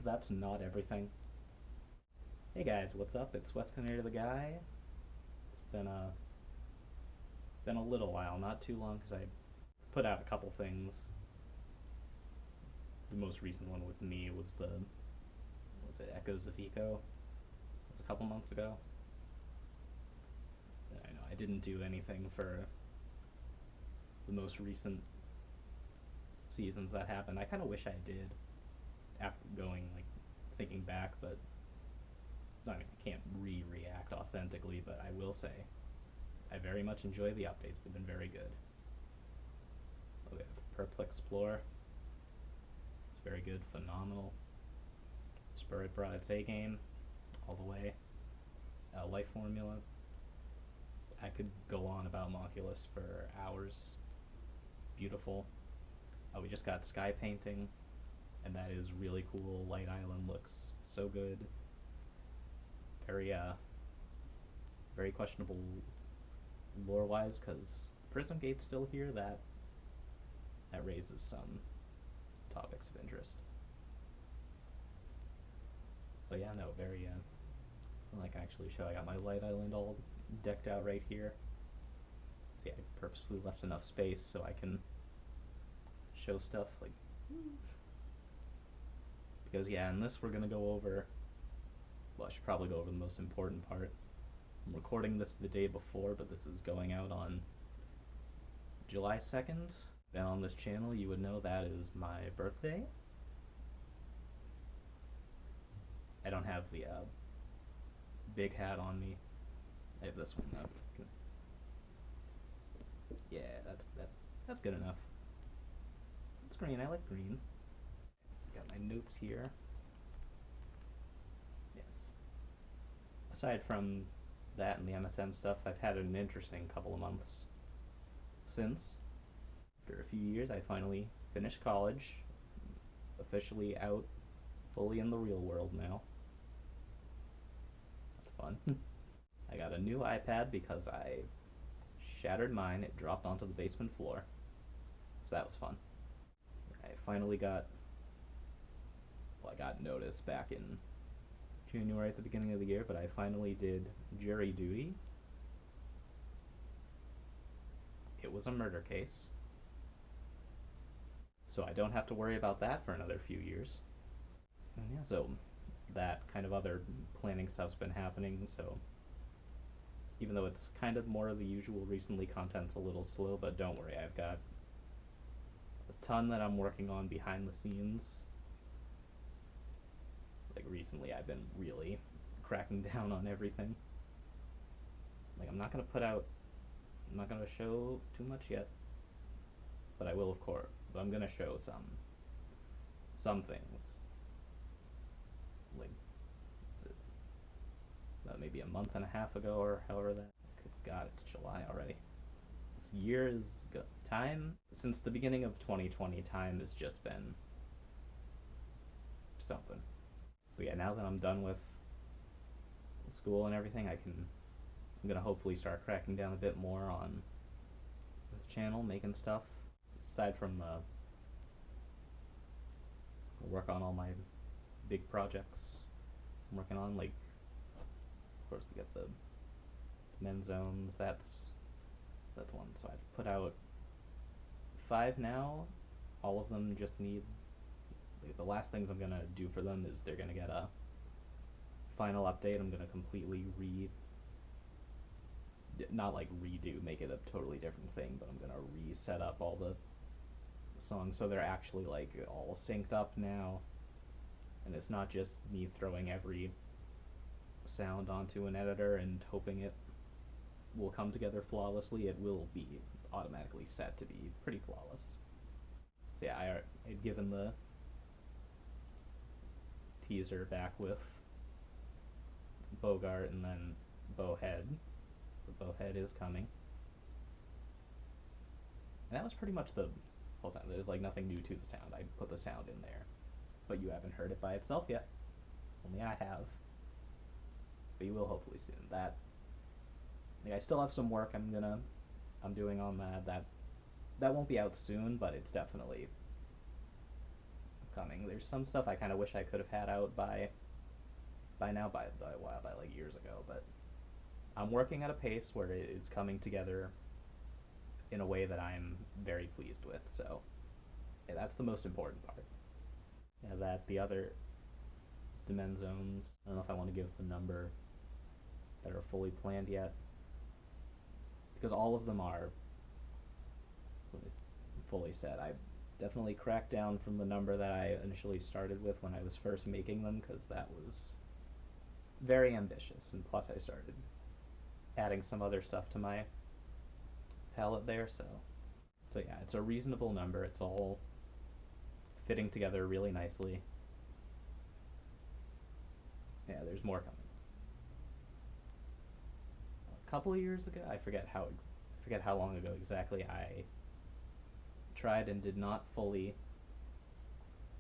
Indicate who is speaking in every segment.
Speaker 1: that's not everything. Hey guys, what's up? It's Wes Canary the Guy. It's been a little while, not too long, because I put out a couple things. The most recent one with me was was it Echoes of Eco? It was a couple months ago. I know I didn't do anything for the most recent seasons that happened. I kind of wish I did after thinking back, but I mean, I can't react authentically, but I will say I very much enjoy the updates. They've been very good. We have Purple Explorer. It's very good, phenomenal. Spirit Bride's A game, all the way. Life Formula. I could go on about Moculus for hours. Beautiful. We just got Sky Painting, and that is really cool. Light Island looks so good. Very questionable lore-wise, because Prism Gate's still here. That raises some topics of interest. But yeah, no, very like actually show. I got my Light Island all decked out right here. See, I purposefully left enough space so I can show stuff because yeah, in this we're gonna go over. Well, I should probably go over the most important part. I'm recording this the day before, but this is going out on July 2nd. And on this channel, you would know that is my birthday. I don't have the big hat on me. I have this one up. Yeah, that's good enough. It's green. I like green. Got my notes here. Yes. Aside from that and the MSM stuff, I've had an interesting couple of months since. After a few years, I finally finished college. Officially out, fully in the real world now. That's fun. I got a new iPad because I shattered mine. It dropped onto the basement floor. So that was fun. I finally got, well, I got notice back in January at the beginning of the year, but I finally did jury duty. It was a murder case, so I don't have to worry about that for another few years. And yeah, so that kind of other planning stuff's been happening, so even though it's kind of more of the usual recently, content's a little slow, but don't worry, I've got a ton that I'm working on behind the scenes. Like recently I've been really cracking down on everything. Like I'm not gonna show too much yet, but I will, of course. But I'm gonna show some things. Like maybe a month and a half ago or however that. Good God, it's July already. This year is time since the beginning of 2020. Time has just been something. But yeah, now that I'm done with school and everything, I'm gonna hopefully start cracking down a bit more on this channel, making stuff. Aside from work on all my big projects I'm working on, like of course we got the men's zones. That's one. So I've put out 5 now. All of them just need, the last things I'm gonna do for them is they're gonna get a final update. I'm gonna completely not like redo, make it a totally different thing, but I'm gonna reset up all the songs so they're actually like all synced up now, and it's not just me throwing every sound onto an editor and hoping it will come together flawlessly. It will be automatically set to be pretty flawless. So yeah, I had given the teaser back with Bogart and then Bowhead. The Bowhead is coming. And that was pretty much the whole sound. There's like nothing new to the sound. I put the sound in there. But you haven't heard it by itself yet. Only I have. But you will hopefully soon. I still have some work I'm doing on that. That won't be out soon, but it's definitely coming. There's some stuff I kind of wish I could have had out by now, by a while, by like years ago, but I'm working at a pace where it's coming together in a way that I'm very pleased with. So yeah, that's the most important part. Yeah, that the other Dimenzones, I don't know if I want to give the number that are fully planned yet, because all of them are fully set. I definitely cracked down from the number that I initially started with when I was first making them, because that was very ambitious, and plus I started adding some other stuff to my palette there, so yeah, it's a reasonable number. It's all fitting together really nicely. Yeah, there's more coming. A couple of years ago, I forget how long ago exactly, I tried and did not fully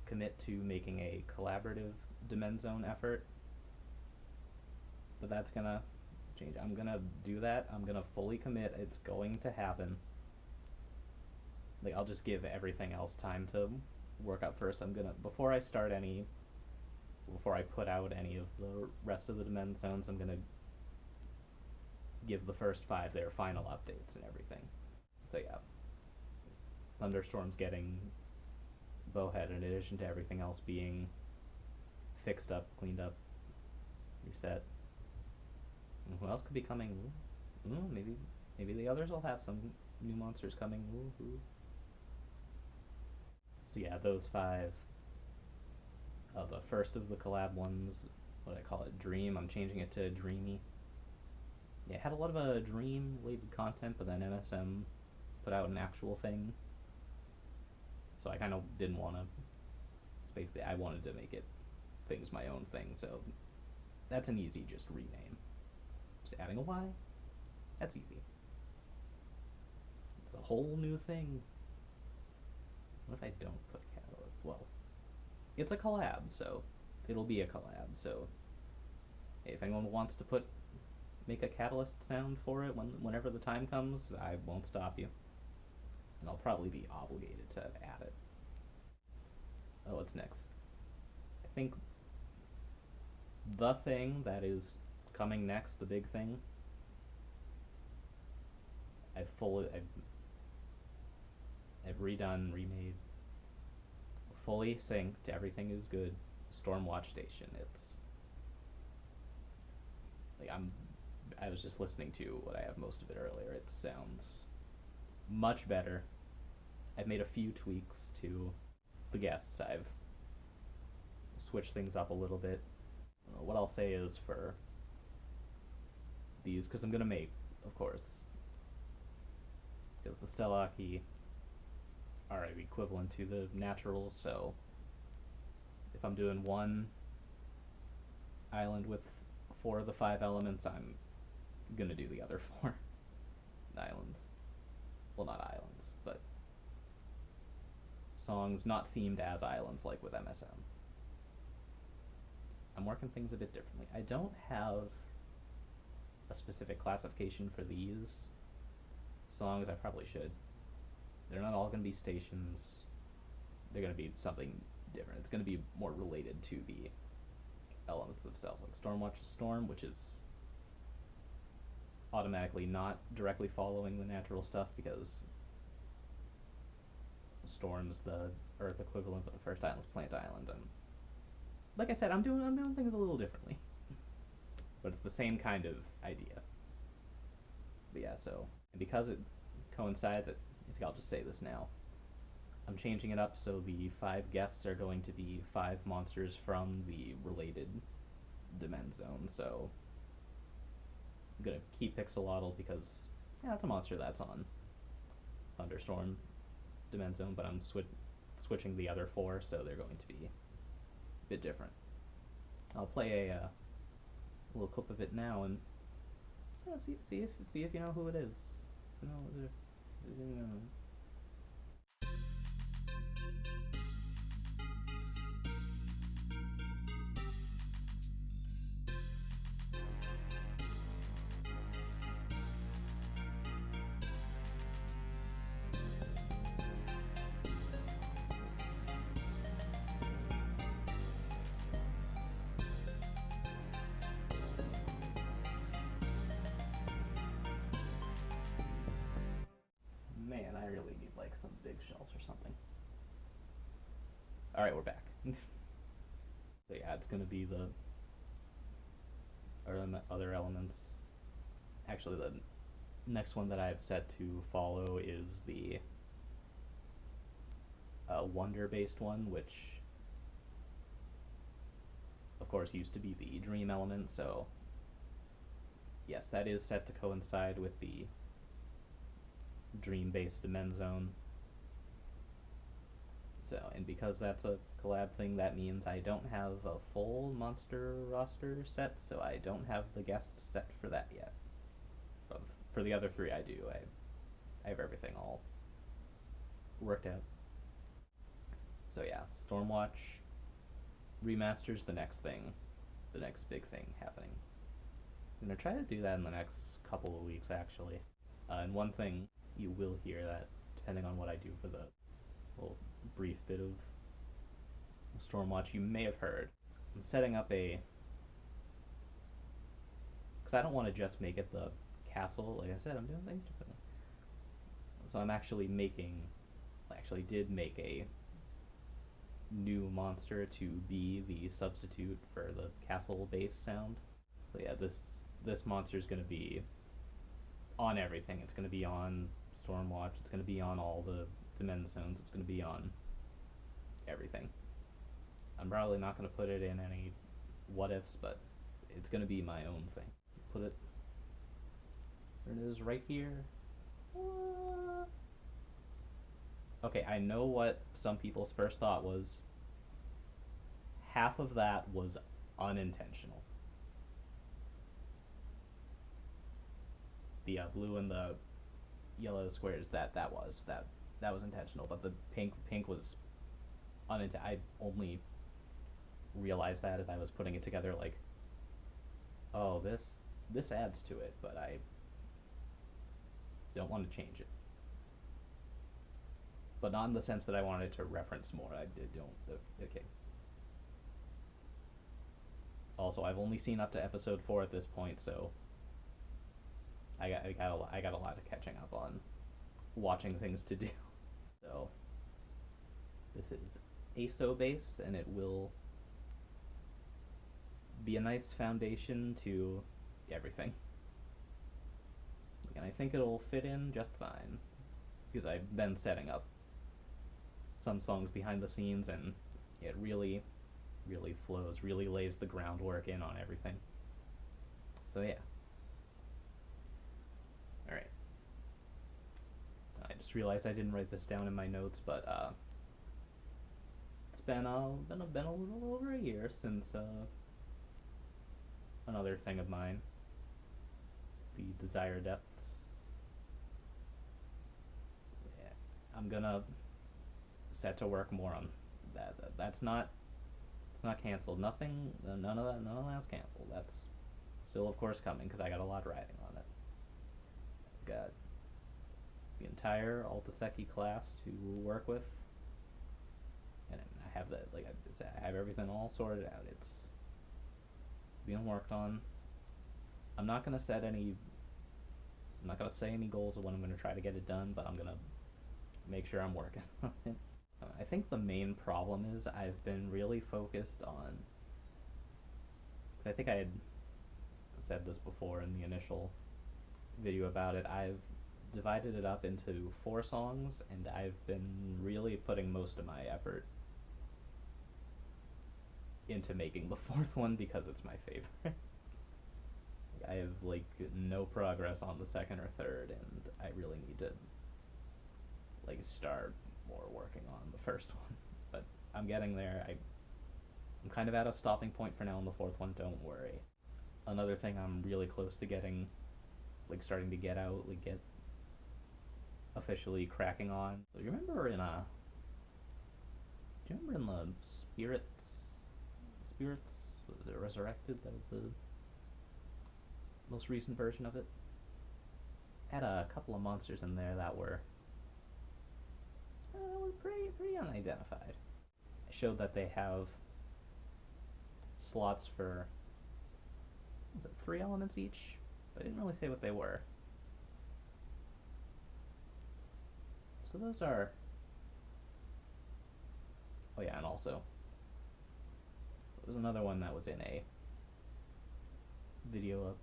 Speaker 1: commit to making a collaborative Dimenzone effort, but that's gonna change. I'm gonna do that. I'm gonna fully commit. It's going to happen. Like, I'll just give everything else time to work out first. Before I put out any of the rest of the Dimenzones, I'm gonna give the first 5 their final updates and everything. So yeah, Thunderstorm's getting Bowhead in addition to everything else being fixed up, cleaned up, reset. And who else could be coming? Maybe the others will have some new monsters coming. Woo-hoo. So yeah, those 5. The first of the collab ones, what I call it, Dream. I'm changing it to Dreamy. Yeah, it had a lot of dream-related content, but then MSM put out an actual thing, so I kind of didn't want to. Basically, I wanted to make things my own thing, so that's an easy just rename. Just adding a Y, that's easy. It's a whole new thing. What if I don't put Catalyst? Well, it's a collab, so it'll be a collab. So hey, if anyone wants to make a Catalyst sound for it whenever the time comes, I won't stop you, and I'll probably be obligated to add it. Oh, what's next? I think the thing that is coming next, the big thing, I've redone, remade, fully synced. Everything is good. Stormwatch Station. It's like I was just listening to what I have most of it earlier. It sounds much better. I've made a few tweaks to the guests. I've switched things up a little bit. What I'll say is for these, because I'm gonna make, of course, because the Stellaki are equivalent to the naturals, so if I'm doing one island with 4 of the 5 elements, I'm gonna do the other 4 islands. Well, not islands, but songs not themed as islands like with MSM. I'm working things a bit differently. I don't have a specific classification for these songs. I probably should. They're not all going to be stations. They're going to be something different. It's going to be more related to the elements themselves. Like Stormwatch is Storm, which is automatically not directly following the natural stuff, because Storm's the Earth equivalent, but the first island is Plant Island, and like I said, I'm doing things a little differently, but it's the same kind of idea. But yeah, so because it coincides, I think I'll just say this now. I'm changing it up so the 5 guests are going to be 5 monsters from the related Dimenzone. So I'm gonna keep Pixelotl because it's a monster that's on Thunderstorm Dimenzone, but I'm switching the other 4, so they're going to be bit different. I'll play a little clip of it now and see if you know who it is. Alright, we're back. So yeah, it's gonna be the other elements. Actually, the next one that I've set to follow is the wonder-based one, which of course used to be the dream element. So yes, that is set to coincide with the dream-based Dimen Zone. So, and because that's a collab thing, that means I don't have a full monster roster set, so I don't have the guests set for that yet. But for the other three, I do. I have everything all worked out. So yeah, Stormwatch remasters the next thing, the next big thing happening. I'm gonna try to do that in the next couple of weeks, actually. And one thing you will hear that, depending on what I do for the little brief bit of Stormwatch, you may have heard. I'm setting up a, because I don't want to just make it the castle. Like I said, I'm doing things differently. So I'm actually making, I actually did make a new monster to be the substitute for the castle base sound. So yeah, this monster is going to be on everything. It's going to be on Stormwatch. It's going to be on all the Dimen Zones. It's going to be on everything. I'm probably not going to put it in any what ifs, but it's going to be my own thing. Put it. There it is, right here. Okay, I know what some people's first thought was. Half of that was unintentional. The blue and the yellow squares, that was intentional, but the pink was unintentional. I only realized that as I was putting it together, like, oh, this adds to it, but I don't want to change it. But not in the sense that I wanted to reference more. I don't. Okay. Also, I've only seen up to episode 4 at this point, so I got a lot of catching up on watching things to do. So this is ASO based, and it will be a nice foundation to everything. And I think it'll fit in just fine, because I've been setting up some songs behind the scenes, and it really flows, really lays the groundwork in on everything. So yeah. Alright. I just realized I didn't write this down in my notes, but it's been a little over a year since another thing of mine, the Desire Depths. Yeah, I'm gonna set to work more on that. That's not, it's not canceled. Nothing. None of that's canceled. That's still, of course, coming because I got a lot riding on it. I've got the entire Altaseki class to work with, and I have that. Like I have everything all sorted out. It's being worked on. I'm not gonna set any. I'm not gonna say any goals of when I'm gonna try to get it done, but I'm gonna make sure I'm working on it. I think the main problem is I've been really focused on. I think I had said this before in the initial video about it. I've divided it up into 4 songs, and I've been really putting most of my effort into making the 4th one because it's my favorite. I have like no progress on the 2nd or 3rd, and I really need to like start more working on the 1st one. But I'm getting there. I'm kind of at a stopping point for now on the 4th one. Don't worry. Another thing I'm really close to getting, like starting to get out, like get officially cracking on. So you remember in do you remember in the Spirits? Was it Resurrected? That was the most recent version of it. Had a couple of monsters in there that were pretty unidentified. I showed that they have slots for, was it 3 elements each? I didn't really say what they were. So those are, Oh yeah, and also there's another one that was in a video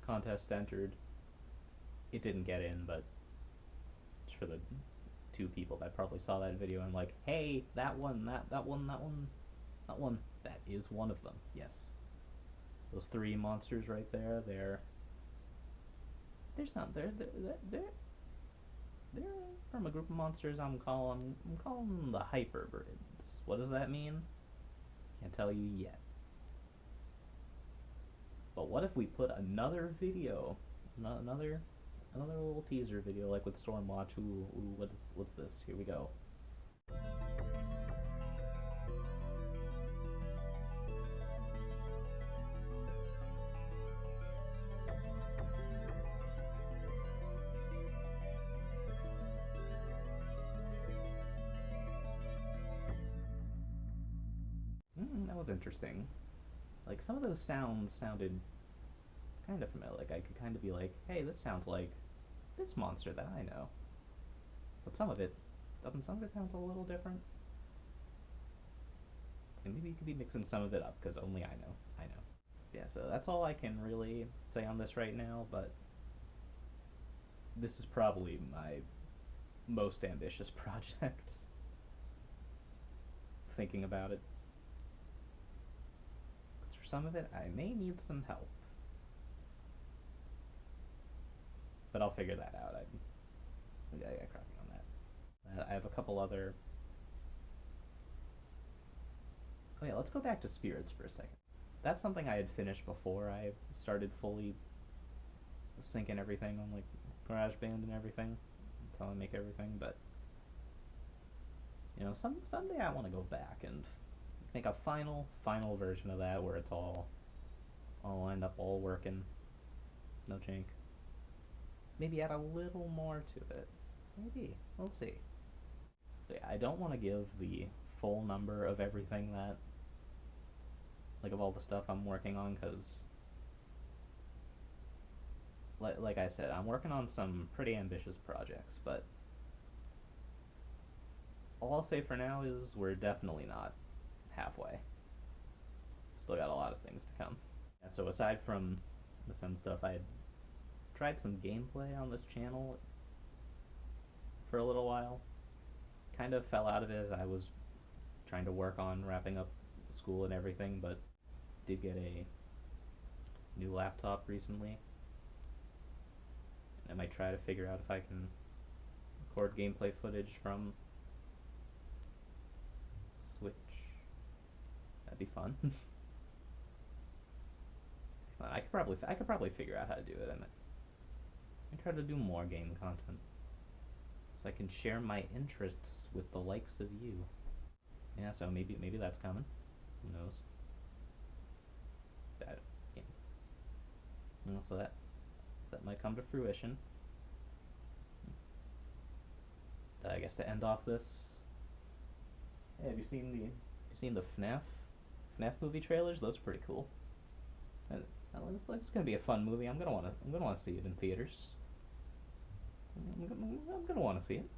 Speaker 1: contest entered. It didn't get in, but it's for the two people that probably saw that video and like, hey, that one, that one, that one, that one, that is one of them. Yes, those three monsters right there. They're some. They're from a group of monsters. I'm calling them the Hyperbrids. What does that mean? Can't tell you yet. But what if we put another video, another little teaser video like with Stormwatch? What's this? Here we go. That was interesting. Like some of those sounds sounded kind of familiar. Like I could kind of be like, hey, this sounds like this monster that I know. But some of it doesn't. Some of it sounds a little different. And maybe you could be mixing some of it up because only I know. I know. Yeah, so that's all I can really say on this right now. But this is probably my most ambitious project. Thinking about it, because for some of it I may need some help. But I'll figure that out. I got cracking on that. I have a couple other. Oh yeah, let's go back to spirits for a second. That's something I had finished before I started fully syncing everything on like GarageBand and everything, until I make everything. But someday I want to go back and make a final version of that where it's all lined up, all working, no jank. Maybe add a little more to it. Maybe we'll see. So yeah, I don't want to give the full number of everything that, like, of all the stuff I'm working on, because like I said, I'm working on some pretty ambitious projects, but all I'll say for now is we're definitely not halfway. Still got a lot of things to come. Yeah, so aside from the Sim stuff, I had tried some gameplay on this channel for a little while. Kind of fell out of it as I was trying to work on wrapping up school and everything, but did get a new laptop recently. I might try to figure out if I can record gameplay footage from Switch. That'd be fun. I could probably figure out how to do it, and I try to do more game content so I can share my interests with the likes of you. Yeah, so maybe that's coming. Who knows? That yeah. So that might come to fruition. I guess to end off this, hey, have you seen the FNAF movie trailers? Those are pretty cool. It looks like it's gonna be a fun movie. I'm gonna wanna see it in theaters. I'm gonna wanna see it.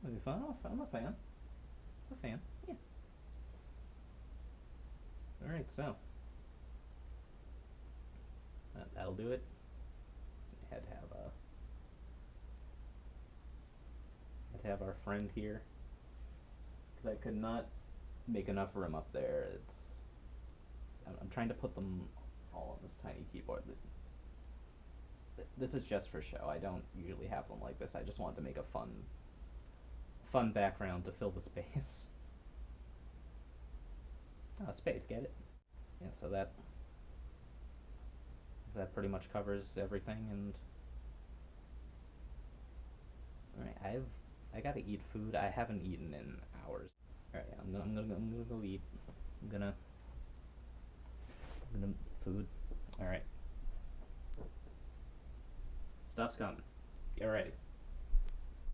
Speaker 1: It'll be fun. I'm a fan. I'm a fan. Yeah. All right, so that'll do it. Had to have our friend here because I could not make enough room up there. I'm trying to put them all on this tiny keyboard. This is just for show. I don't usually have them like this. I just wanted to make a fun background to fill the space. Oh, space, get it? Yeah, so that pretty much covers everything. And all right, I gotta eat food. I haven't eaten in hours. All right, I'm gonna go eat. I'm gonna food. All right, stuff's coming. Get ready.